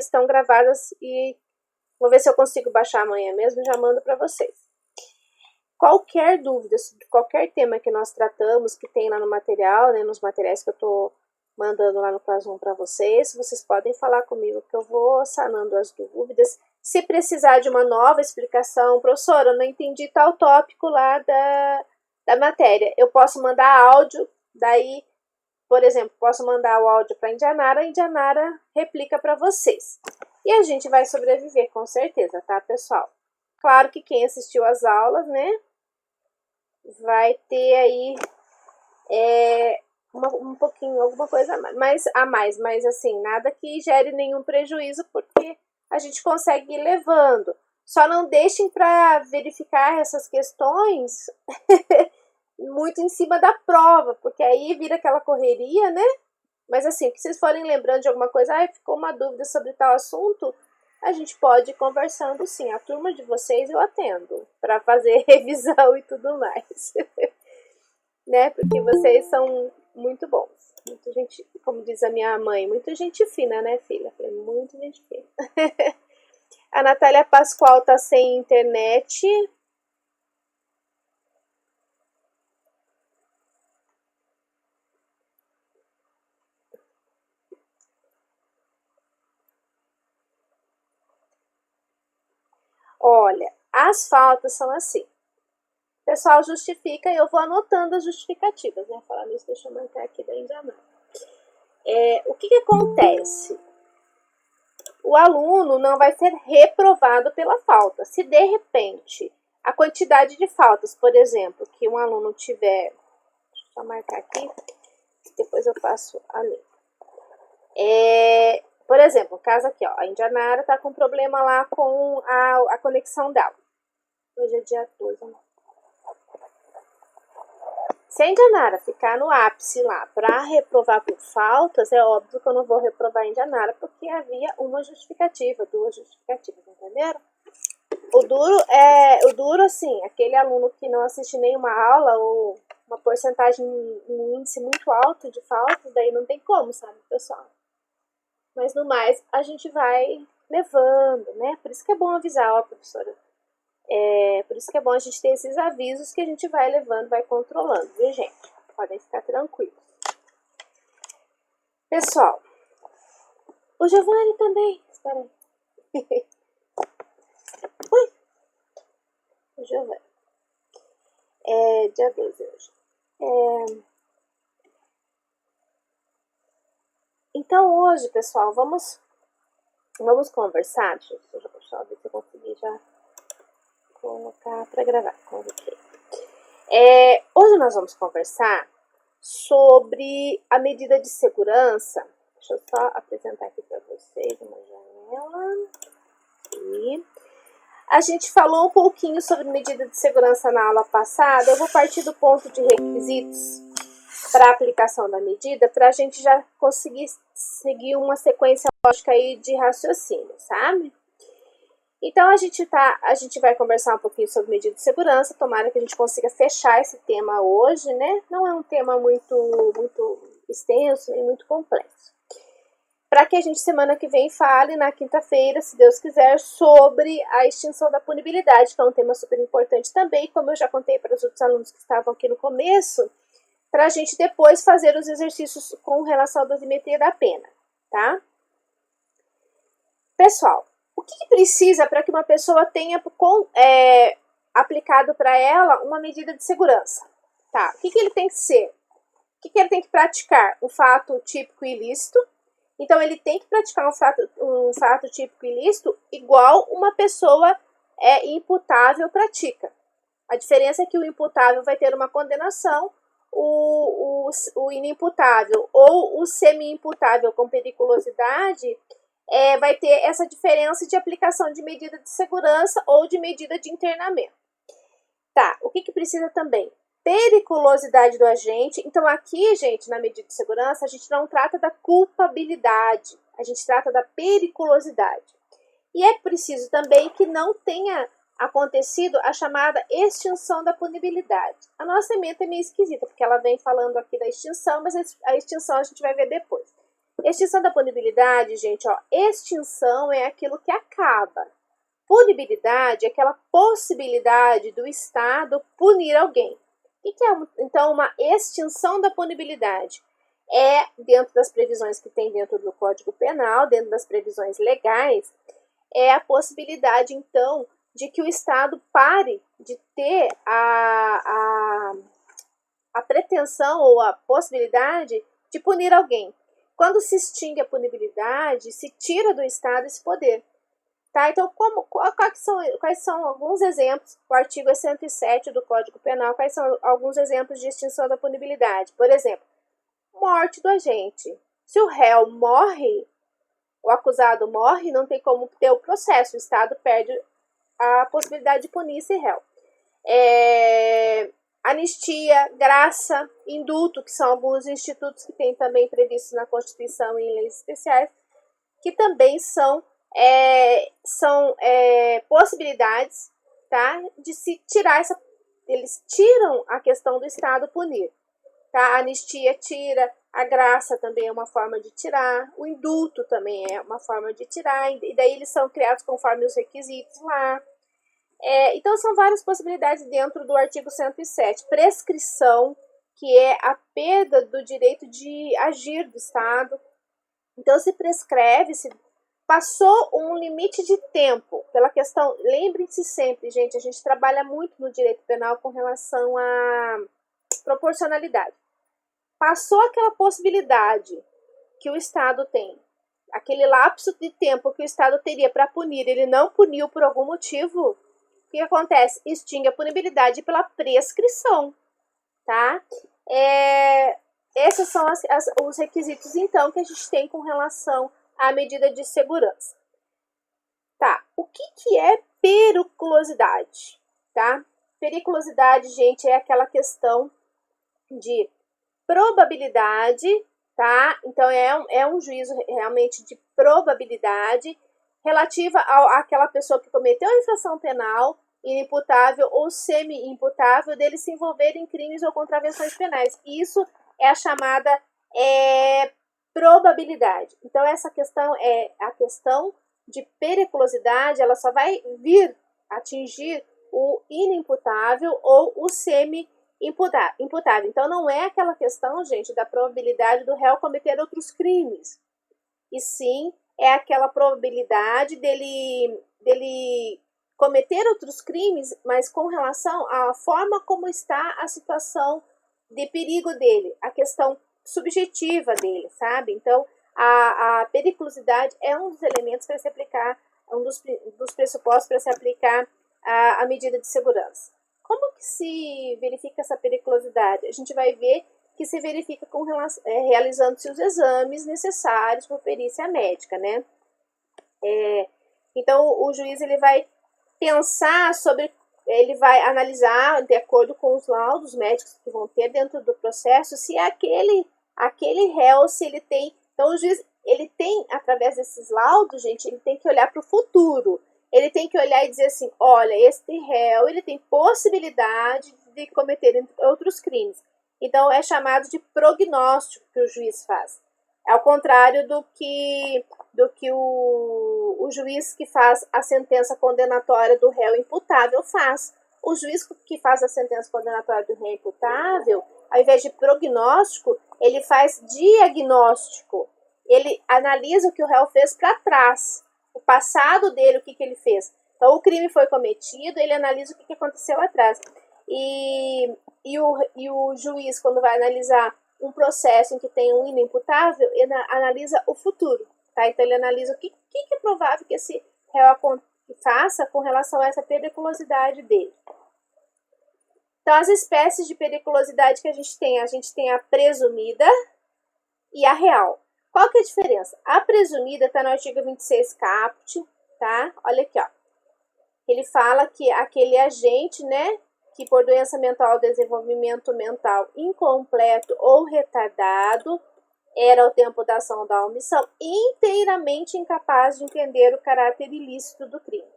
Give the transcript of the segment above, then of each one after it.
estão gravadas e vou ver se eu consigo baixar amanhã mesmo e já mando para vocês. Qualquer dúvida sobre qualquer tema que nós tratamos, que tem lá no material, né, nos materiais que eu estou mandando lá no Classroom para vocês, vocês podem falar comigo que eu vou sanando as dúvidas. Se precisar de uma nova explicação, professora, eu não entendi tal tópico lá da matéria, eu posso mandar áudio, daí, por exemplo, posso mandar o áudio para a Indianara replica para vocês. E a gente vai sobreviver, com certeza, tá, pessoal? Claro que quem assistiu às aulas, né, vai ter aí um pouquinho, alguma coisa a mais, mas assim, nada que gere nenhum prejuízo, porque a gente consegue ir levando. Só não deixem para verificar essas questões muito em cima da prova, porque aí vira aquela correria, né? Mas assim, se vocês forem lembrando de alguma coisa, ficou uma dúvida sobre tal assunto, a gente pode ir conversando sim. A turma de vocês eu atendo para fazer revisão e tudo mais. Né? Porque vocês são muito bons. Muita gente, como diz a minha mãe, muita gente fina, né, filha? Falei, muita gente fina. A Natália Pascoal tá sem internet. Olha, as faltas são assim. O pessoal justifica e eu vou anotando as justificativas, né? Falando isso, deixa eu marcar aqui da Indianara. O que acontece? O aluno não vai ser reprovado pela falta. Se de repente a quantidade de faltas, por exemplo, que um aluno tiver, deixa eu só marcar aqui, depois eu passo ali. Por exemplo, o caso aqui, ó, a Indianara tá com problema lá com a conexão dela. Hoje é dia 12, né? Se a Indianara ficar no ápice lá para reprovar por faltas, é óbvio que eu não vou reprovar a Indianara, porque havia uma justificativa, duas justificativas, entenderam? O duro, assim, aquele aluno que não assiste nenhuma aula ou uma porcentagem, um índice muito alto de faltas, daí não tem como, sabe, pessoal? Mas no mais, a gente vai levando, né? Por isso que é bom avisar, ó, professora. Por isso que é bom a gente ter esses avisos que a gente vai levando, vai controlando, viu, gente? Podem ficar tranquilos. Pessoal, o Giovanni também, espera aí. Ui! O Giovanni. Dia 12 hoje. Então, hoje, pessoal, vamos conversar. Deixa eu ver se eu consegui já colocar para gravar. Hoje nós vamos conversar sobre a medida de segurança. Deixa eu só apresentar aqui para vocês uma janela. E a gente falou um pouquinho sobre medida de segurança na aula passada. Eu vou partir do ponto de requisitos para a aplicação da medida, para a gente já conseguir seguir uma sequência lógica aí de raciocínio, sabe? Então, a gente vai conversar um pouquinho sobre medida de segurança, tomara que a gente consiga fechar esse tema hoje, né? Não é um tema muito extenso e muito complexo. Para que a gente, semana que vem, fale na quinta-feira, se Deus quiser, sobre a extinção da punibilidade, que é um tema super importante também, como eu já contei para os outros alunos que estavam aqui no começo, para a gente depois fazer os exercícios com relação à dosimetria da pena, tá? Pessoal, o que precisa para que uma pessoa tenha aplicado para ela uma medida de segurança? Tá, o que ele tem que ser? O que ele tem que praticar? Um fato típico ilícito. Então, ele tem que praticar um fato típico ilícito igual uma pessoa imputável pratica. A diferença é que o imputável vai ter uma condenação, o inimputável ou o semi-imputável com periculosidade vai ter essa diferença de aplicação de medida de segurança ou de medida de internamento. Tá, o que precisa também? Periculosidade do agente. Então, aqui, gente, na medida de segurança, a gente não trata da culpabilidade, a gente trata da periculosidade. E é preciso também que não tenha acontecido a chamada extinção da punibilidade. A nossa ementa é meio esquisita, porque ela vem falando aqui da extinção, mas a extinção a gente vai ver depois. Extinção da punibilidade, gente, ó, extinção é aquilo que acaba. Punibilidade é aquela possibilidade do Estado punir alguém. O que é, então, uma extinção da punibilidade? É, dentro das previsões que tem dentro do Código Penal, dentro das previsões legais, é a possibilidade, então, de que o Estado pare de ter a pretensão ou a possibilidade de punir alguém. Quando se extingue a punibilidade, se tira do Estado esse poder. Tá? Então, quais são alguns exemplos? O artigo 107 do Código Penal, quais são alguns exemplos de extinção da punibilidade? Por exemplo, morte do agente. Se o réu morre, o acusado morre, não tem como ter o processo, o Estado perde a possibilidade de punir esse réu. Anistia, graça, indulto, que são alguns institutos que tem também previstos na Constituição e em leis especiais, que também são possibilidades, tá, de se tirar eles tiram a questão do Estado punir, tá? A anistia tira, a graça também é uma forma de tirar, o indulto também é uma forma de tirar, e daí eles são criados conforme os requisitos lá. Então são várias possibilidades dentro do artigo 107. Prescrição, que é a perda do direito de agir do Estado. Então se prescreve, se passou um limite de tempo, pela questão, lembrem-se sempre, gente, a gente trabalha muito no direito penal com relação à proporcionalidade. Passou aquela possibilidade que o Estado tem, aquele lapso de tempo que o Estado teria para punir, ele não puniu por algum motivo, o que acontece? Extingue a punibilidade pela prescrição, tá? Esses são os requisitos, então, que a gente tem com relação à medida de segurança. Tá, o que é periculosidade, tá? Periculosidade, gente, é aquela questão de probabilidade, tá? Então, é um juízo realmente de probabilidade relativa àquela pessoa que cometeu a infração penal, inimputável ou semi-imputável, dele se envolver em crimes ou contravenções penais. Isso é a chamada probabilidade. Então, essa questão é a questão de periculosidade, ela só vai vir atingir o inimputável ou o semi-imputável. Então, não é aquela questão, gente, da probabilidade do réu cometer outros crimes, e sim é aquela probabilidade dele cometer outros crimes, mas com relação à forma como está a situação de perigo dele, a questão subjetiva dele, sabe? Então, a periculosidade é um dos elementos para se aplicar, um dos pressupostos para se aplicar a medida de segurança. Como que se verifica essa periculosidade? A gente vai ver que se verifica realizando-se os exames necessários por perícia médica, né? Então, o juiz ele vai pensar ele vai analisar, de acordo com os laudos médicos que vão ter dentro do processo, se aquele réu, se ele tem... Então, o juiz, ele tem, através desses laudos, gente, ele tem que olhar para o futuro. Ele tem que olhar e dizer assim, olha, este réu, ele tem possibilidade de cometer outros crimes. Então, é chamado de prognóstico que o juiz faz. Ao contrário do que o juiz que faz a sentença condenatória do réu imputável faz. O juiz que faz a sentença condenatória do réu imputável, ao invés de prognóstico, ele faz diagnóstico. Ele analisa o que o réu fez para trás, o passado dele, o que ele fez. Então, o crime foi cometido, ele analisa o que aconteceu atrás. E o juiz, quando vai analisar um processo em que tem um inimputável, ele analisa o futuro, tá? Então, ele analisa o que é provável que esse réu faça com relação a essa periculosidade dele. Então, as espécies de periculosidade que a gente tem a presumida e a real. Qual que é a diferença? A presumida está no artigo 26 caput, tá? Olha aqui, ó. Ele fala que aquele agente, né, que por doença mental ou desenvolvimento mental incompleto ou retardado, era ao tempo da ação ou da omissão, inteiramente incapaz de entender o caráter ilícito do crime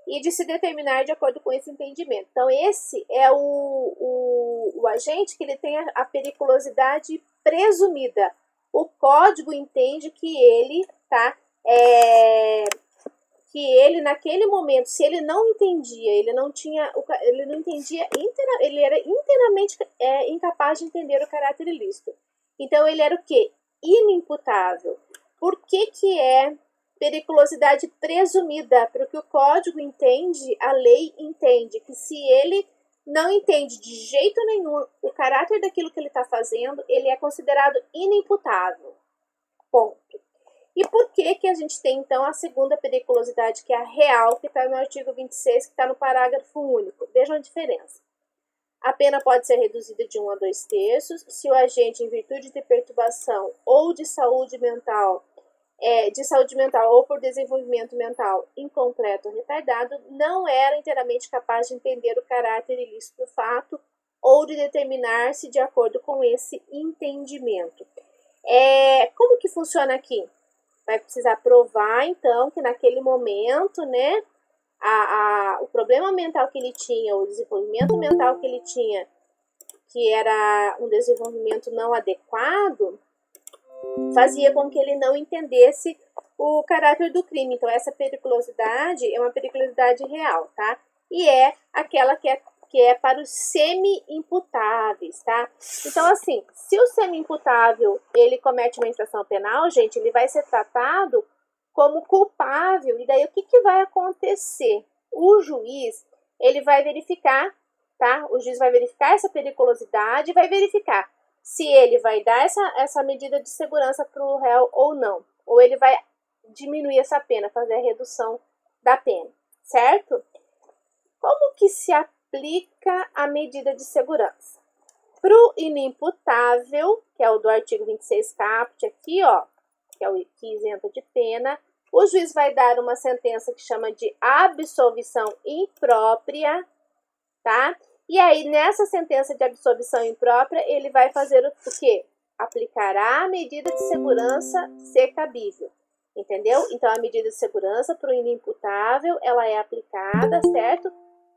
e de se determinar de acordo com esse entendimento. Então, esse é o agente que ele tem a periculosidade presumida. o código entende que ele, tá, que ele naquele momento, se ele não entendia, ele não entendia, ele era inteiramente incapaz de entender o caráter ilícito. Então ele era o quê? Inimputável. Por que que é periculosidade presumida? Porque o código entende, a lei entende que se ele não entende de jeito nenhum o caráter daquilo que ele está fazendo, ele é considerado inimputável. Ponto. E por que que a gente tem, então, a segunda periculosidade, que é a real, que está no artigo 26, que está no parágrafo único? Vejam a diferença. A pena pode ser reduzida de 1 a 2 terços se o agente, em virtude de perturbação ou de saúde mental ou por desenvolvimento mental incompleto ou retardado, não era inteiramente capaz de entender o caráter ilícito do fato ou de determinar-se de acordo com esse entendimento. Como que funciona aqui? Vai precisar provar, então, que naquele momento, né, o problema mental que ele tinha, o desenvolvimento mental que ele tinha, que era um desenvolvimento não adequado, fazia com que ele não entendesse o caráter do crime. Então, essa periculosidade é uma periculosidade real, tá? E é aquela que é para os semi-imputáveis, tá? Então, assim, se o semi-imputável, ele comete uma infração penal, gente, ele vai ser tratado como culpável. E daí, o que vai acontecer? O juiz, ele vai verificar, tá? O juiz vai verificar essa periculosidade, vai verificar se ele vai dar essa medida de segurança para o réu ou não. Ou ele vai diminuir essa pena, fazer a redução da pena, certo? Como que se aplica a medida de segurança? Para o inimputável, que é o do artigo 26 caput aqui, ó, que é o que isenta de pena, o juiz vai dar uma sentença que chama de absolvição imprópria, tá? E aí, nessa sentença de absolvição imprópria, ele vai fazer o quê? Aplicará a medida de segurança se cabível, entendeu? Então, a medida de segurança para o inimputável, ela é aplicada, certo?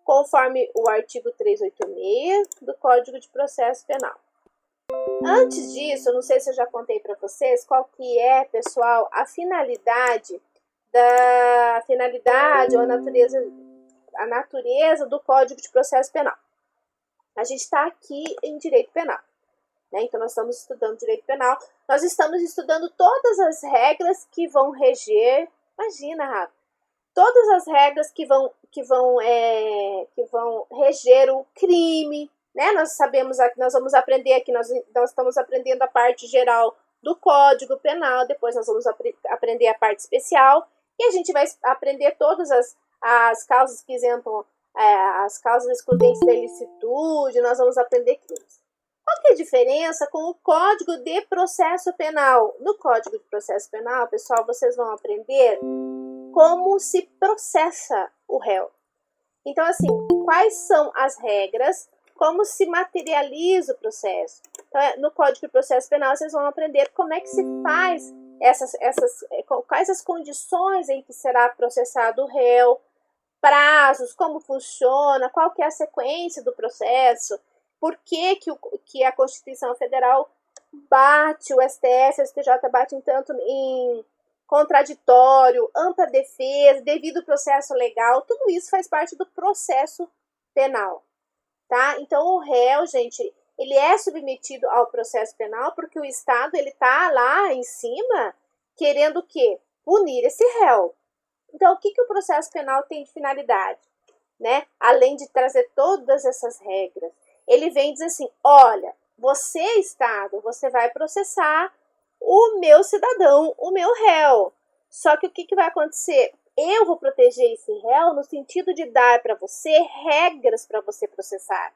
Conforme o artigo 386 do Código de Processo Penal. Antes disso, eu não sei se eu já contei para vocês qual que é, pessoal, a finalidade ou a natureza do Código de Processo Penal. A gente está aqui em direito penal, né? Então, nós estamos estudando direito penal. Nós estamos estudando todas as regras que vão reger. Imagina, Rafa, todas as regras que vão reger o crime, né? Nós sabemos aqui, nós vamos aprender aqui, nós estamos aprendendo a parte geral do Código Penal, depois nós vamos aprender a parte especial, e a gente vai aprender todas as causas que isentam, as causas excludentes da ilicitude, nós vamos aprender crimes. Qual que é a diferença com o Código de Processo Penal? No Código de Processo Penal, pessoal, vocês vão aprender como se processa o réu. Então, assim, quais são as regras, como se materializa o processo. Então, no Código de Processo Penal, vocês vão aprender como é que se faz quais as condições em que será processado o réu, prazos, como funciona, qual que é a sequência do processo, por que a Constituição Federal bate, o STF, o STJ batem tanto em contraditório, ampla defesa, devido processo legal, tudo isso faz parte do processo penal, tá? Então, o réu, gente, ele é submetido ao processo penal porque o Estado, ele tá lá em cima querendo o quê? Punir esse réu. Então, o que o processo penal tem de finalidade, né? Além de trazer todas essas regras, ele vem dizer assim, olha, você, Estado, você vai processar o meu cidadão, o meu réu. Só que o que vai acontecer? Eu vou proteger esse réu no sentido de dar para você regras para você processar.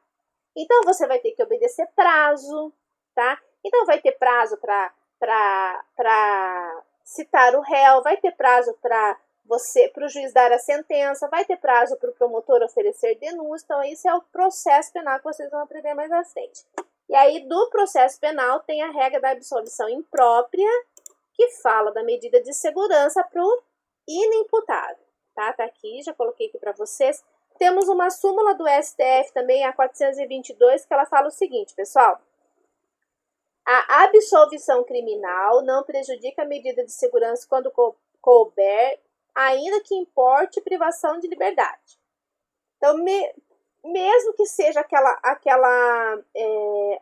Então, você vai ter que obedecer prazo, tá? Então, vai ter prazo para citar o réu, vai ter prazo para o juiz dar a sentença, vai ter prazo para o promotor oferecer denúncia. Então, esse é o processo penal que vocês vão aprender mais à frente. E aí, do processo penal, tem a regra da absolvição imprópria, que fala da medida de segurança para o inimputável. Tá aqui, já coloquei aqui para vocês. Temos uma súmula do STF também, a 422, que ela fala o seguinte, pessoal. A absolvição criminal não prejudica a medida de segurança quando couber, ainda que importe privação de liberdade. Então, mesmo que seja aquela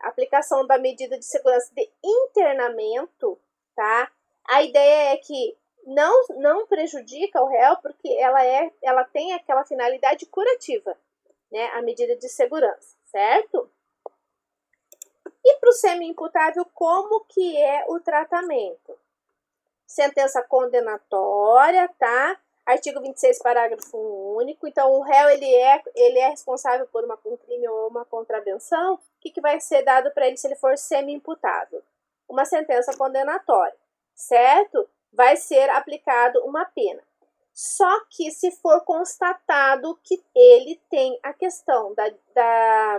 aplicação da medida de segurança de internamento, tá? A ideia é que não prejudica o réu, porque ela tem aquela finalidade curativa, né? A medida de segurança, certo? E para o semi-imputável, como que é o tratamento? Sentença condenatória, tá? Artigo 26, parágrafo único. Então, o réu ele é responsável por um crime ou uma contravenção. O que vai ser dado para ele se ele for semi-imputável? Uma sentença condenatória, certo? Vai ser aplicado uma pena. Só que se for constatado que ele tem a questão da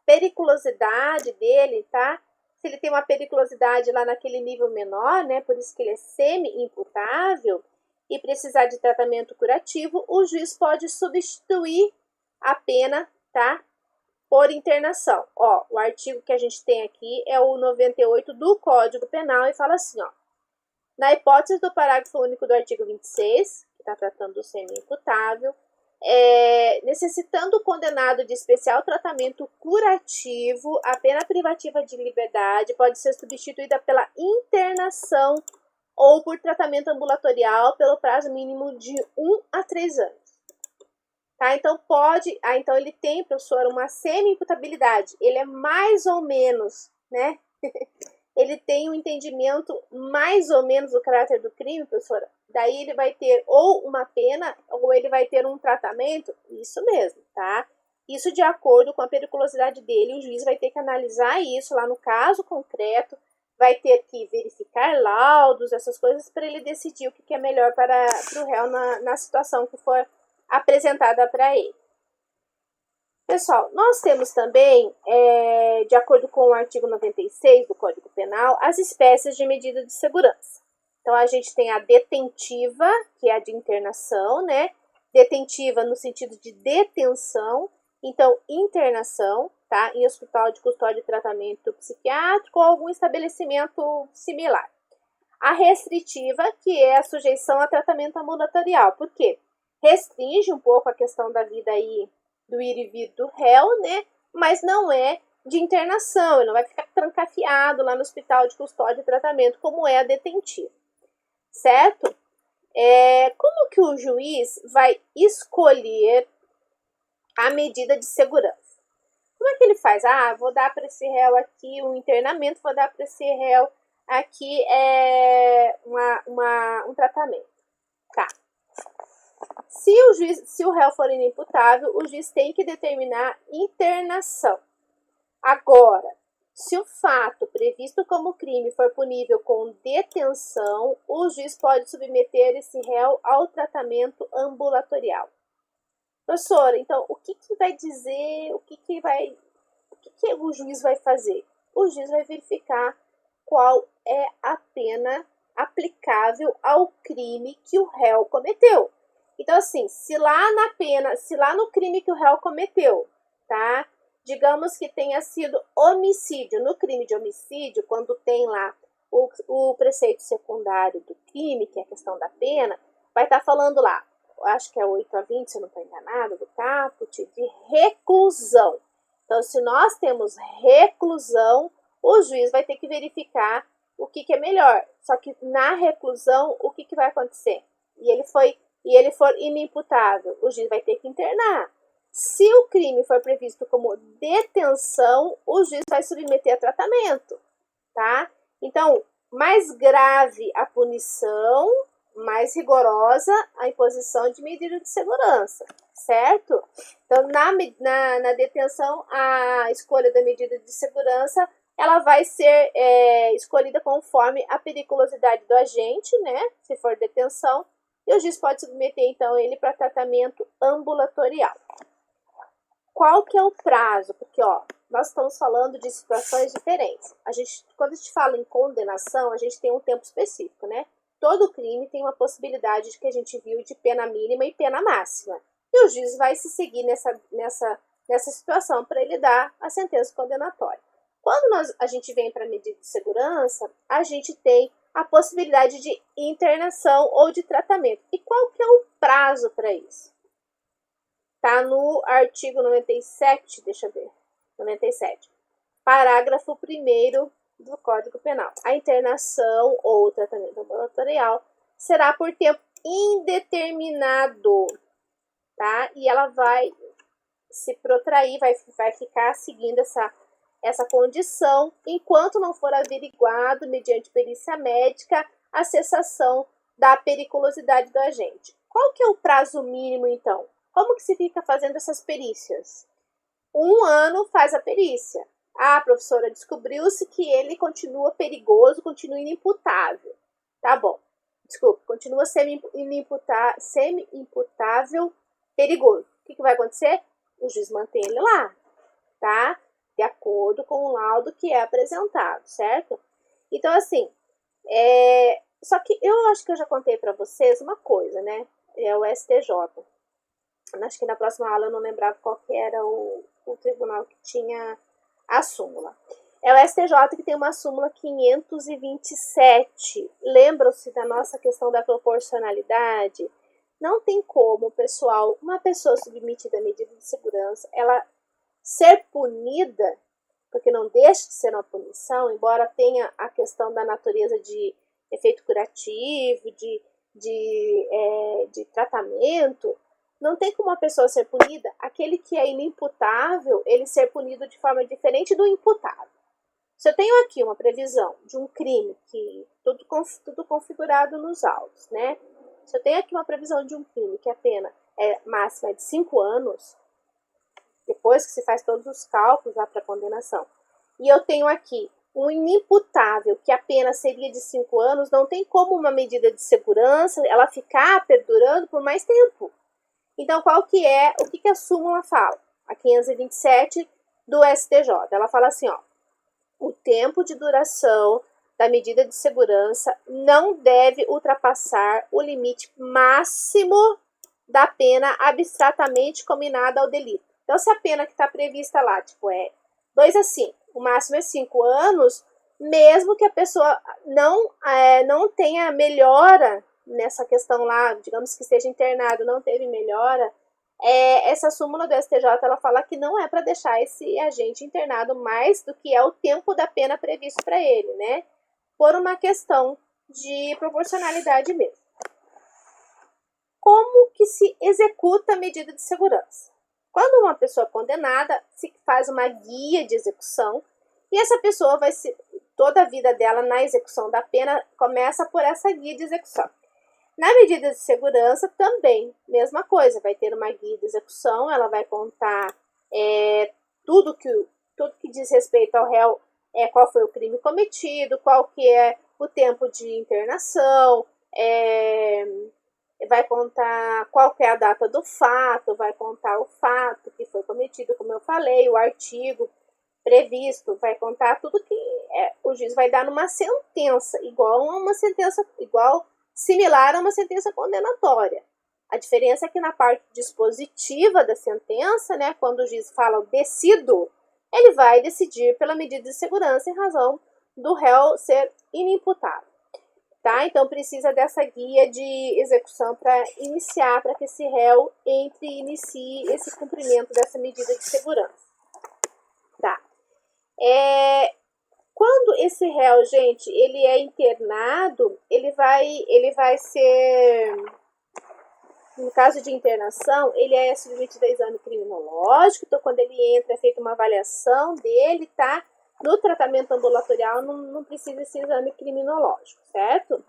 periculosidade dele, tá? Se ele tem uma periculosidade lá naquele nível menor, né? Por isso que ele é semi-imputável, e precisar de tratamento curativo, o juiz pode substituir a pena, tá? Por internação. Ó, o artigo que a gente tem aqui é o 98 do Código Penal e fala assim, ó. Na hipótese do parágrafo único do artigo 26, que está tratando do semi-imputável, necessitando o condenado de especial tratamento curativo, a pena privativa de liberdade pode ser substituída pela internação ou por tratamento ambulatorial pelo prazo mínimo de 1 a 3 anos. Tá? Então, então ele tem, professor, uma semi-imputabilidade. Ele é mais ou menos, né? Ele tem um entendimento mais ou menos do caráter do crime, professora. Daí ele vai ter ou uma pena, ou ele vai ter um tratamento. Isso mesmo, tá? Isso de acordo com a periculosidade dele. O juiz vai ter que analisar isso lá no caso concreto, vai ter que verificar laudos, essas coisas, para ele decidir o que é melhor para o réu na situação que for apresentada para ele. Pessoal, nós temos também, de acordo com o artigo 96 do Código Penal, as espécies de medida de segurança. Então, a gente tem a detentiva, que é a de internação, né? Detentiva no sentido de detenção. Então, internação, tá? Em hospital de custódia e tratamento psiquiátrico ou algum estabelecimento similar. A restritiva, que é a sujeição a tratamento ambulatorial. Por quê? Restringe um pouco a questão da vida aí, do ir e vir do réu, né? Mas não é de internação, ele não vai ficar trancafiado lá no hospital de custódia e tratamento, como é a detentiva, certo? Como que o juiz vai escolher a medida de segurança? Como é que ele faz? Ah, vou dar para esse réu aqui um internamento, vou dar para esse réu aqui um tratamento. Tá. Se o réu for inimputável, o juiz tem que determinar internação. Agora, se o fato previsto como crime for punível com detenção, o juiz pode submeter esse réu ao tratamento ambulatorial. Professora, então, o que vai dizer, o que o juiz vai fazer? O juiz vai verificar qual é a pena aplicável ao crime que o réu cometeu. Então, assim, se lá no crime que o réu cometeu, tá? Digamos que tenha sido homicídio. No crime de homicídio, quando tem lá o preceito secundário do crime, que é a questão da pena, vai estar falando lá, acho que é 8 a 20, se eu não estou enganada, do caput, de reclusão. Então, se nós temos reclusão, o juiz vai ter que verificar o que é melhor. Só que na reclusão, o que vai acontecer? E ele for inimputável, o juiz vai ter que internar. Se o crime for previsto como detenção, o juiz vai submeter a tratamento, tá? Então, mais grave a punição, mais rigorosa a imposição de medida de segurança, certo? Então, na detenção, a escolha da medida de segurança, ela vai ser escolhida conforme a periculosidade do agente, né? Se for detenção, e o juiz pode submeter, então, ele para tratamento ambulatorial. Qual que é o prazo? Porque, ó, nós estamos falando de situações diferentes. Quando a gente fala em condenação, a gente tem um tempo específico, né? Todo crime tem uma possibilidade de que a gente viu de pena mínima e pena máxima. E o juiz vai se seguir nessa situação para ele dar a sentença condenatória. Quando a gente vem para medida de segurança, a gente tem a possibilidade de internação ou de tratamento. E qual que é o prazo para isso? Tá no artigo 97, deixa eu ver, 97, parágrafo 1º do Código Penal. A internação ou tratamento ambulatorial será por tempo indeterminado, tá? E ela vai se protrair, vai ficar seguindo essa condição, enquanto não for averiguado, mediante perícia médica, a cessação da periculosidade do agente. Qual que é o prazo mínimo, então? Como que se fica fazendo essas perícias? 1 ano faz a perícia. A professora descobriu-se que ele continua perigoso, continua inimputável. Tá bom. Desculpa, continua semi-imputável, perigoso. O que vai acontecer? O juiz mantém ele lá, tá? De acordo com o laudo que é apresentado, certo? Então, assim, só que eu acho que eu já contei para vocês uma coisa, né? É o STJ. Acho que na próxima aula eu não lembrava qual que era o tribunal que tinha a súmula. É o STJ que tem uma súmula 527. Lembram-se da nossa questão da proporcionalidade? Não tem como, pessoal, uma pessoa submetida à medida de segurança, ela ser punida, porque não deixa de ser uma punição, embora tenha a questão da natureza de efeito curativo, de tratamento, não tem como uma pessoa ser punida, aquele que é inimputável, ele ser punido de forma diferente do imputável. Se eu tenho aqui uma previsão de um crime, que tudo configurado nos autos, né? Se eu tenho aqui uma previsão de um crime que a pena máxima é de 5 anos, depois que se faz todos os cálculos lá para a condenação, e eu tenho aqui um inimputável que a pena seria de 5 anos, não tem como uma medida de segurança ela ficar perdurando por mais tempo. Então, o que a súmula fala? A 527 do STJ. Ela fala assim, ó, o tempo de duração da medida de segurança não deve ultrapassar o limite máximo da pena abstratamente combinada ao delito. Então, se a pena que está prevista lá, tipo, é 2 a 5, o máximo é 5 anos, mesmo que a pessoa não tenha melhora nessa questão lá, digamos que esteja internado, não teve melhora, essa súmula do STJ, ela fala que não é para deixar esse agente internado mais do que é o tempo da pena previsto para ele, né? Por uma questão de proporcionalidade mesmo. Como que se executa a medida de segurança? Quando uma pessoa é condenada, se faz uma guia de execução e essa pessoa toda a vida dela na execução da pena começa por essa guia de execução. Na medida de segurança também, mesma coisa, vai ter uma guia de execução, ela vai contar tudo que diz respeito ao réu, qual foi o crime cometido, qual que é o tempo de internação, vai contar qual que é a data do fato, vai contar o fato que foi cometido, como eu falei, o artigo previsto, vai contar tudo que o juiz vai dar numa sentença, similar a uma sentença condenatória. A diferença é que na parte dispositiva da sentença, né, quando o juiz fala decido, ele vai decidir pela medida de segurança em razão do réu ser inimputável. Tá? Então, precisa dessa guia de execução para que esse réu inicie esse cumprimento dessa medida de segurança. Tá? Quando esse réu, gente, ele é internado, ele vai ser, no caso de internação, ele é submetido a exame criminológico, então quando ele entra, é feita uma avaliação dele, tá? No tratamento ambulatorial não precisa esse exame criminológico, certo?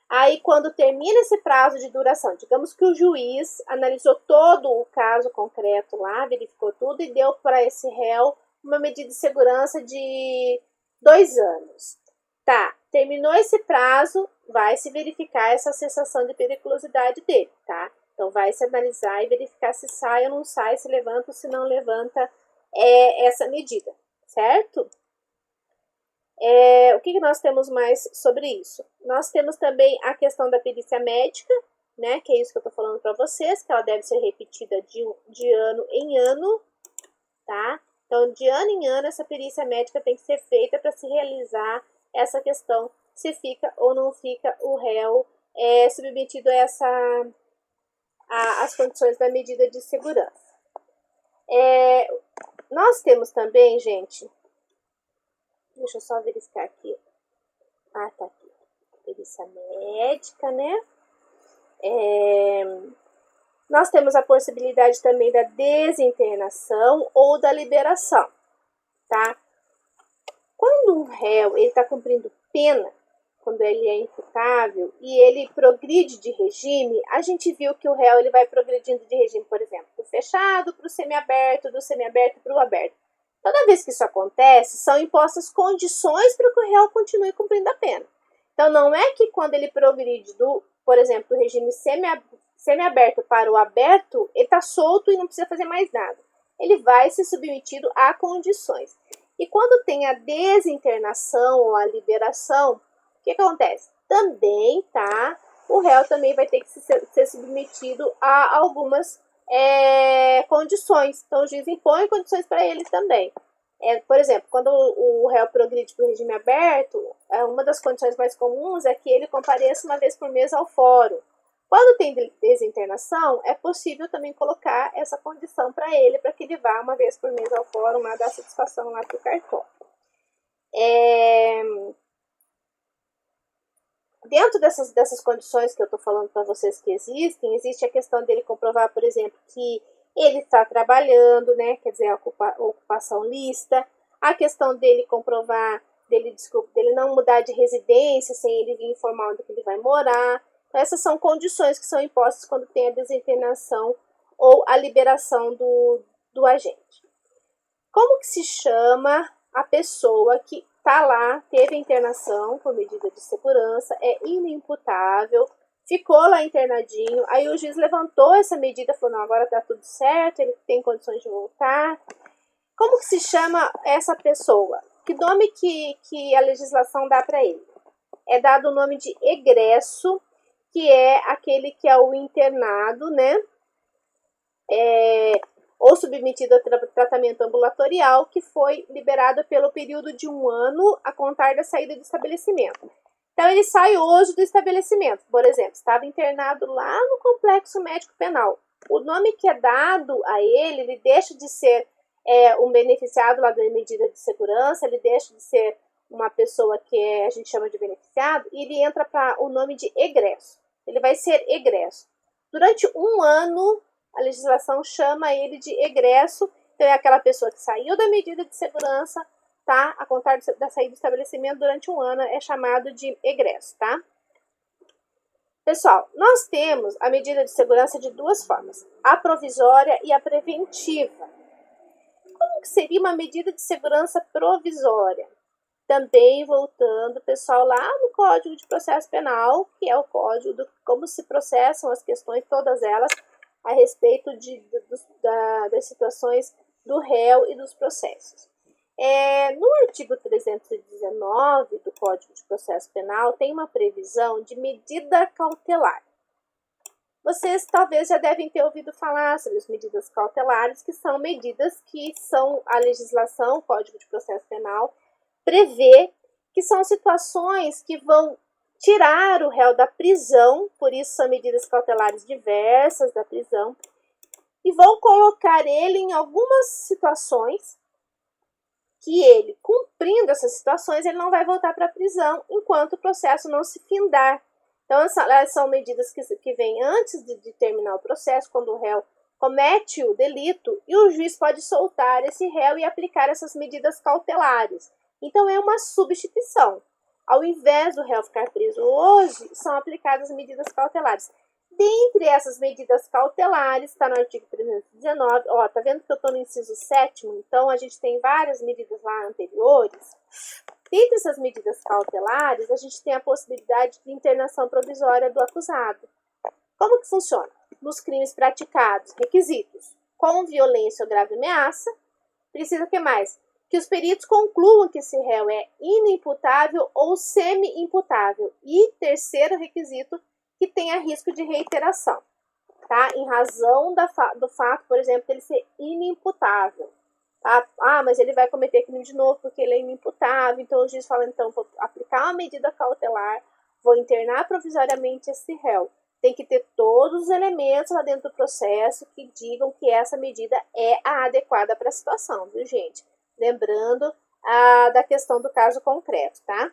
Aí, quando termina esse prazo de duração, digamos que o juiz analisou todo o caso concreto lá, verificou tudo e deu para esse réu uma medida de segurança de 2 anos. Tá, terminou esse prazo, vai se verificar essa cessação de periculosidade dele, tá? Então, vai se analisar e verificar se sai ou não sai, se levanta ou se não levanta essa medida, certo? O que nós temos mais sobre isso? Nós temos também a questão da perícia médica, né? Que é isso que eu tô falando para vocês, que ela deve ser repetida de ano em ano, tá? Então, de ano em ano, essa perícia médica tem que ser feita para se realizar essa questão, se fica ou não fica o réu submetido a as condições da medida de segurança. Nós temos também, gente, deixa eu só verificar aqui. Ah, tá aqui. Perícia médica, né? Nós temos a possibilidade também da desinternação ou da liberação, tá? Quando um réu está cumprindo pena, quando ele é imputável e ele progride de regime, a gente viu que o réu ele vai progredindo de regime, por exemplo, do fechado para o semiaberto, do semiaberto para o aberto. Toda vez que isso acontece, são impostas condições para que o réu continue cumprindo a pena. Então, não é que quando ele progride por exemplo, do regime semiaberto para o aberto, ele está solto e não precisa fazer mais nada. Ele vai ser submetido a condições. E quando tem a desinternação ou a liberação, o que acontece? Também, tá? O réu também vai ter que ser submetido a algumas condições. Então, o juiz impõe condições para ele também. Por exemplo, quando o réu progride para o regime aberto, uma das condições mais comuns é que ele compareça uma vez por mês ao fórum. Quando tem desinternação, é possível também colocar essa condição para ele, para que ele vá uma vez por mês ao fórum, lá dar satisfação lá para o cartório. Dentro dessas condições que eu estou falando para vocês que existe a questão dele comprovar, por exemplo, que ele está trabalhando, né? Quer dizer, a ocupação lícita, a questão dele comprovar, dele não mudar de residência sem ele vir informar onde ele vai morar. Então, essas são condições que são impostas quando tem a desinternação ou a liberação do agente. Como que se chama a pessoa que está lá, teve a internação por medida de segurança, é inimputável, ficou lá internadinho, aí o juiz levantou essa medida, falou, não, agora está tudo certo, ele tem condições de voltar. Como que se chama essa pessoa? Que nome que a legislação dá para ele? É dado o nome de egresso, que é aquele que é o internado, né? Ou submetido a tratamento ambulatorial, que foi liberado pelo período de 1 ano a contar da saída do estabelecimento. Então, ele sai hoje do estabelecimento. Por exemplo, estava internado lá no complexo médico penal. O nome que é dado a ele deixa de ser um beneficiado lá da medida de segurança, ele deixa de ser uma pessoa que a gente chama de beneficiado, e ele entra para o nome de egresso. Ele vai ser egresso. Durante 1 ano, a legislação chama ele de egresso, então é aquela pessoa que saiu da medida de segurança, tá? A contar da saída do estabelecimento durante 1 ano é chamado de egresso, tá? Pessoal, nós temos a medida de segurança de 2 formas, a provisória e a preventiva. Como que seria uma medida de segurança provisória? Também voltando, pessoal, lá no Código de Processo Penal, que é o código de como se processam as questões, todas elas, a respeito das situações do réu e dos processos. No artigo 319 do Código de Processo Penal, tem uma previsão de medida cautelar. Vocês talvez já devem ter ouvido falar sobre as medidas cautelares, que são medidas que são a legislação, o Código de Processo Penal, prevê que são situações que vão tirar o réu da prisão, por isso são medidas cautelares diversas da prisão, e vão colocar ele em algumas situações que ele, cumprindo essas situações, ele não vai voltar para a prisão enquanto o processo não se findar. Então, essas são medidas que vêm antes de terminar o processo, quando o réu comete o delito, e o juiz pode soltar esse réu e aplicar essas medidas cautelares. Então, é uma substituição. Ao invés do réu ficar preso hoje, são aplicadas medidas cautelares. Dentre essas medidas cautelares, está no artigo 319, tá vendo que eu estou no inciso 7º? Então, a gente tem várias medidas lá anteriores. Dentre essas medidas cautelares, a gente tem a possibilidade de internação provisória do acusado. Como que funciona? Nos crimes praticados, requisitos, com violência ou grave ameaça, precisa o que mais? Que os peritos concluam que esse réu é inimputável ou semi-imputável. E terceiro requisito, que tenha risco de reiteração, tá? Em razão do fato, por exemplo, dele ser inimputável. Tá? Ah, mas ele vai cometer crime de novo porque ele é inimputável. Então o juiz fala, então, vou aplicar uma medida cautelar, vou internar provisoriamente esse réu. Tem que ter todos os elementos lá dentro do processo que digam que essa medida é a adequada para a situação, viu, gente? Lembrando da questão do caso concreto, tá?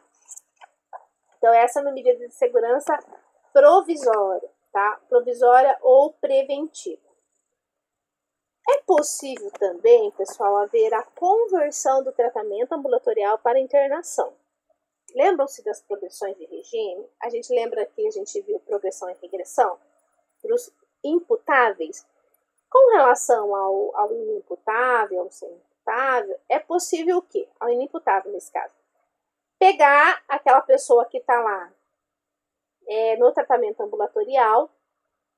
Então, essa é uma medida de segurança provisória, tá? Provisória ou preventiva. É possível também, pessoal, haver a conversão do tratamento ambulatorial para internação. Lembram-se das progressões de regime? A gente lembra que a gente viu progressão e regressão para os imputáveis. Com relação ao inimputável, ao sem imputável, é possível o quê? Ao inimputável, nesse caso. Pegar aquela pessoa que está lá no tratamento ambulatorial,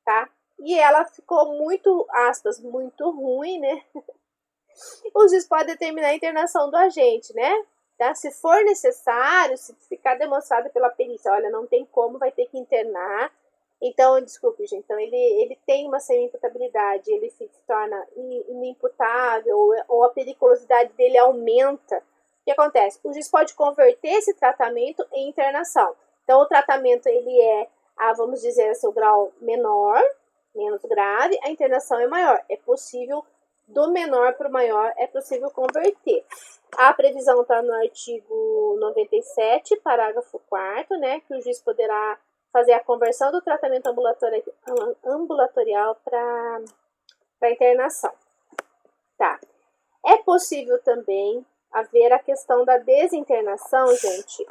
tá? E ela ficou muito, aspas, muito ruim, né? O juiz pode determinar a internação do agente, né? Tá? Se for necessário, se ficar demonstrado pela perícia, olha, não tem como, vai ter que internar. Então, desculpe, gente, então ele tem uma semi-imputabilidade, ele se torna inimputável, ou a periculosidade dele aumenta. O que acontece? O juiz pode converter esse tratamento em internação. Então, o tratamento, ele é, vamos dizer, seu grau menor, menos grave, a internação é maior. É possível, do menor para o maior, é possível converter. A previsão está no artigo 97, parágrafo 4º, né, que o juiz poderá fazer a conversão do tratamento ambulatorial para internação. Tá. É possível também haver a questão da desinternação, gente,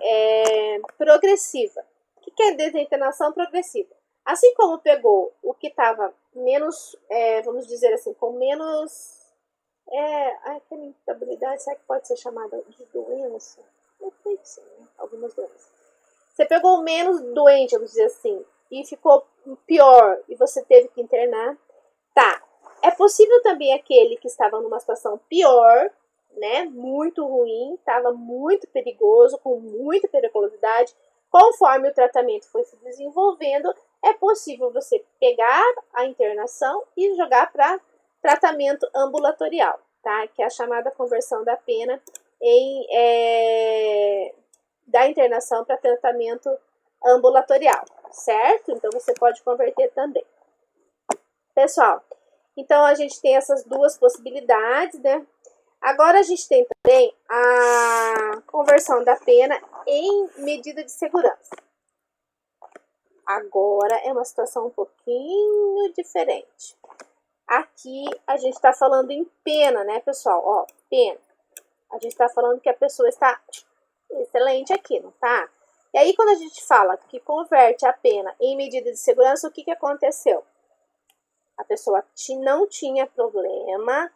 progressiva. O que é desinternação progressiva? Assim como pegou o que estava menos, vamos dizer assim, com menos... aquela imputabilidade, será que pode ser chamada de doença? Eu sei que sim, né? Algumas doenças. Você pegou o menos doente, vamos dizer assim, e ficou pior, e você teve que internar. Tá. É possível também aquele que estava numa situação pior, né? Muito ruim, estava muito perigoso, com muita periculosidade. Conforme o tratamento foi se desenvolvendo, é possível você pegar a internação e jogar para tratamento ambulatorial, tá? Que é a chamada conversão da pena da internação para tratamento ambulatorial, certo? Então, você pode converter também. Pessoal, então a gente tem essas duas possibilidades, né? Agora a gente tem também a conversão da pena em medida de segurança. Agora é uma situação um pouquinho diferente. Aqui a gente está falando em pena, né, pessoal? Ó, pena. A gente está falando que a pessoa está excelente aqui, não tá? E aí, quando a gente fala que converte a pena em medida de segurança, o que aconteceu? A pessoa não tinha problema,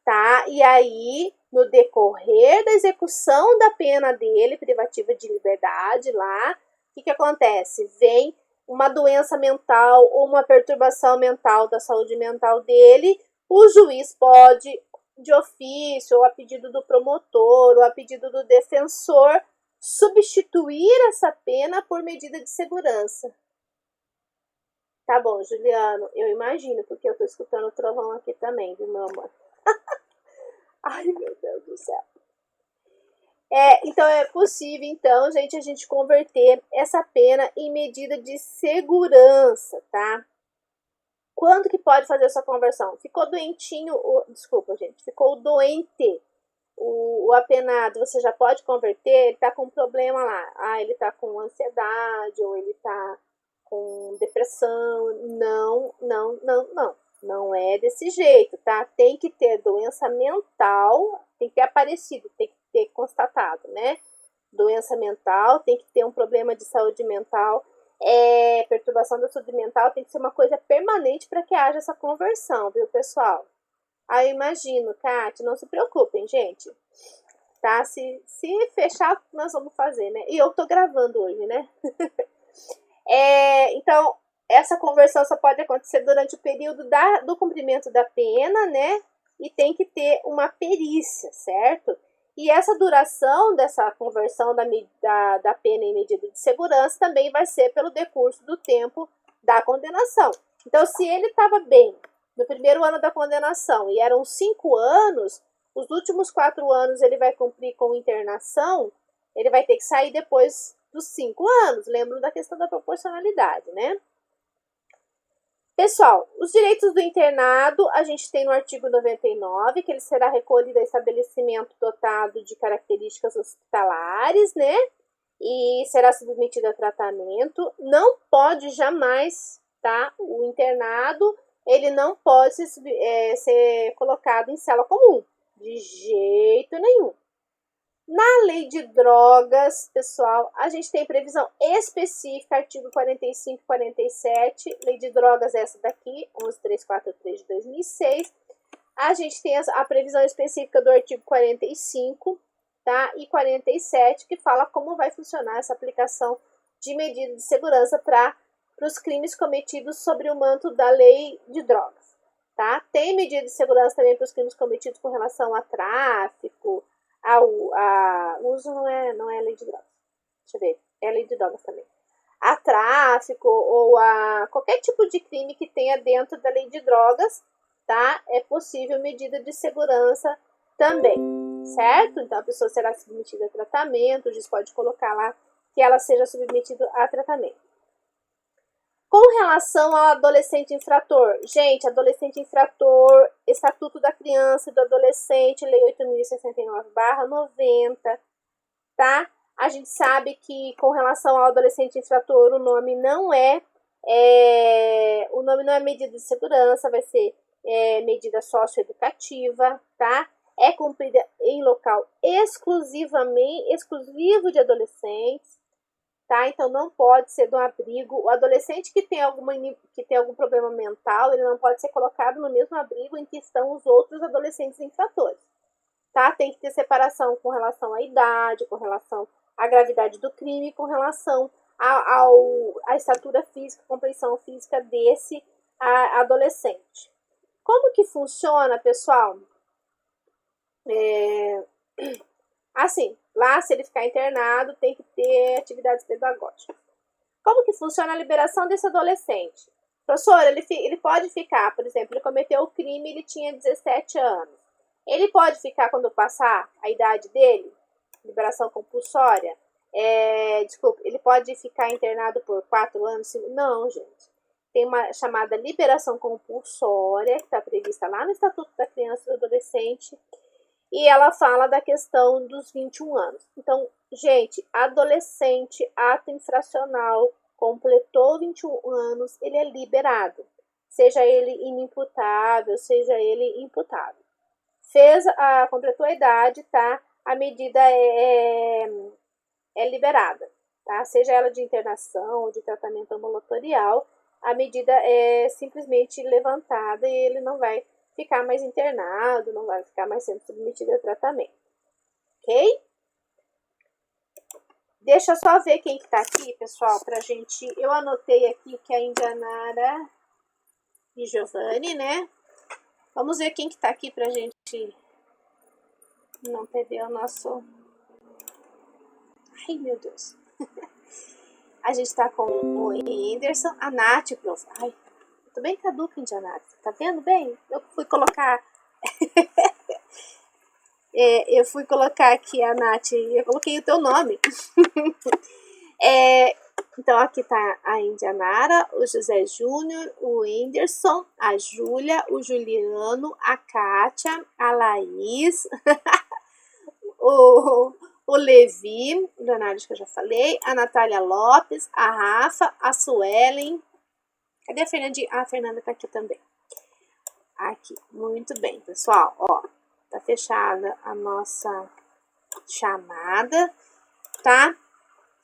tá? E aí, no decorrer da execução da pena dele, privativa de liberdade lá, o que acontece? Vem uma doença mental ou uma perturbação mental da saúde mental dele, o juiz pode, de ofício, ou a pedido do promotor, ou a pedido do defensor, substituir essa pena por medida de segurança. Tá bom, Juliano, eu imagino, porque eu tô escutando o trovão aqui também, viu, meu amor? Ai, meu Deus do céu. Então, é possível, então, gente, a gente converter essa pena em medida de segurança, tá? Quando que pode fazer essa conversão? Ficou doentinho, desculpa, gente, ficou doente o apenado, você já pode converter, ele tá com um problema lá. Ele tá com ansiedade, ou ele tá com depressão. Não é desse jeito, tá? Tem que ter doença mental, tem que ter aparecido, tem que ter constatado, né? Doença mental, tem que ter um problema de saúde mental, perturbação da saúde mental, tem que ser uma coisa permanente para que haja essa conversão, viu, pessoal? Eu imagino, Kátia, não se preocupem, gente, tá? Se fechar, nós vamos fazer, né? E eu tô gravando hoje, né? Então, essa conversão só pode acontecer durante o período do cumprimento da pena, né? E tem que ter uma perícia, certo? E essa duração dessa conversão da pena em medida de segurança também vai ser pelo decurso do tempo da condenação. Então, se ele estava bem no primeiro ano da condenação e eram 5 anos, os últimos 4 anos ele vai cumprir com internação, ele vai ter que sair depois dos 5 anos. Lembram da questão da proporcionalidade, né? Pessoal, os direitos do internado, a gente tem no artigo 99, que ele será recolhido a estabelecimento dotado de características hospitalares, né? E será submetido a tratamento. Não pode jamais, tá? O internado, ele não pode ser colocado em cela comum, de jeito nenhum. Na lei de drogas, pessoal, a gente tem previsão específica, artigo 45 e 47, lei de drogas essa daqui, 11343 de 2006. A gente tem a previsão específica do artigo 45, tá? E 47, que fala como vai funcionar essa aplicação de medidas de segurança para os crimes cometidos sobre o manto da lei de drogas, tá? Tem medida de segurança também para os crimes cometidos com relação a tráfico, o uso não é lei de drogas. Deixa eu ver. É lei de drogas também. A tráfico ou a qualquer tipo de crime que tenha dentro da lei de drogas, tá? É possível medida de segurança também, certo? Então a pessoa será submetida a tratamento, o juiz pode colocar lá que ela seja submetida a tratamento. Com relação ao adolescente infrator, gente, adolescente infrator, Estatuto da Criança e do Adolescente, Lei 8.069/90, tá? A gente sabe que com relação ao adolescente infrator, o nome não é medida de segurança, vai ser medida socioeducativa, tá? É cumprida em local exclusivo de adolescentes. Tá? Então, não pode ser do abrigo. O adolescente que tem algum problema mental, ele não pode ser colocado no mesmo abrigo em que estão os outros adolescentes infratores. Tá? Tem que ter separação com relação à idade, com relação à gravidade do crime, com relação à estatura física, compreensão física desse adolescente. Como que funciona, pessoal? Assim, lá, se ele ficar internado, tem que ter atividades pedagógicas. Como que funciona a liberação desse adolescente? Professor, ele pode ficar, por exemplo, ele cometeu o crime, ele tinha 17 anos. Ele pode ficar quando passar a idade dele? Liberação compulsória? Ele pode ficar internado por 4 anos? Não, gente. Tem uma chamada liberação compulsória, que está prevista lá no Estatuto da Criança e do Adolescente, e ela fala da questão dos 21 anos. Então, gente, adolescente, ato infracional, completou 21 anos, ele é liberado. Seja ele inimputável, seja ele imputável. Completou a idade, tá? A medida é liberada, tá? Seja ela de internação ou de tratamento ambulatorial, a medida é simplesmente levantada e ele não vai ficar mais internado, não vai ficar mais sendo submetido a tratamento. Ok? Deixa eu só ver quem que tá aqui, pessoal, pra gente... Eu anotei aqui que é a Indianara e Giovanni, né? Vamos ver quem que tá aqui pra gente não perder o nosso... Ai, meu Deus. A gente tá com o Anderson, a Nath, prof. Ai, tô bem caduca, Indianara. Tá vendo bem? Eu fui colocar... eu fui colocar aqui a Nath, eu coloquei o teu nome. Então, aqui tá a Indianara, o José Júnior, o Whindersson, a Júlia, o Juliano, a Kátia, a Laís, o Levi, o Leonardo que eu já falei, a Natália Lopes, a Rafa, a Suelen. Cadê a Fernandinha? Ah, a Fernanda tá aqui também. Aqui, muito bem, pessoal, ó. Tá fechada a nossa chamada, tá?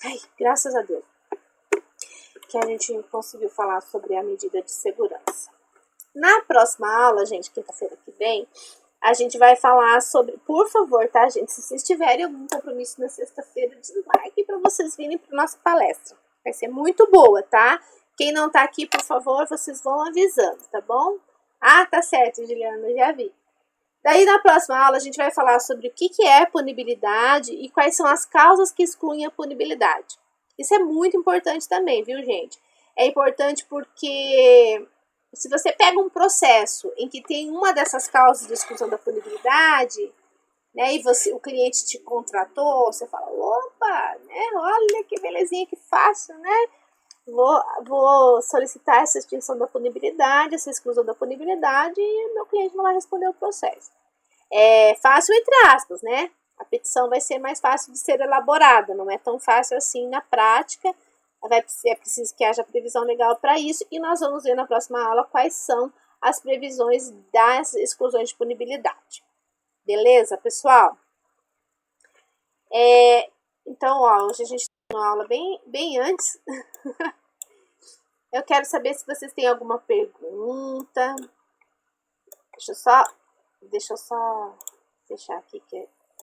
Ai, graças a Deus que a gente conseguiu falar sobre a medida de segurança. Na próxima aula, gente, quinta-feira que vem, a gente vai falar sobre... Por favor, tá, gente? Se vocês tiverem algum compromisso na sexta-feira, desmarque para vocês virem para nossa palestra. Vai ser muito boa, tá? Quem não tá aqui, por favor, vocês vão avisando, tá bom? Ah, tá certo, Juliana, já vi. Daí, na próxima aula, a gente vai falar sobre o que é punibilidade e quais são as causas que excluem a punibilidade. Isso é muito importante também, viu, gente? É importante porque se você pega um processo em que tem uma dessas causas de exclusão da punibilidade, né? E o cliente te contratou, você fala, opa, né? Olha que belezinha, que fácil, né? Vou solicitar essa extinção da punibilidade, essa exclusão da punibilidade e meu cliente não vai responder o processo. É fácil entre aspas, né? A petição vai ser mais fácil de ser elaborada, não é tão fácil assim na prática. É preciso que haja previsão legal para isso e nós vamos ver na próxima aula quais são as previsões das exclusões de punibilidade. Beleza, pessoal? Então, ó, hoje a gente tem uma aula bem antes. Eu quero saber se vocês têm alguma pergunta. Deixa eu só fechar aqui que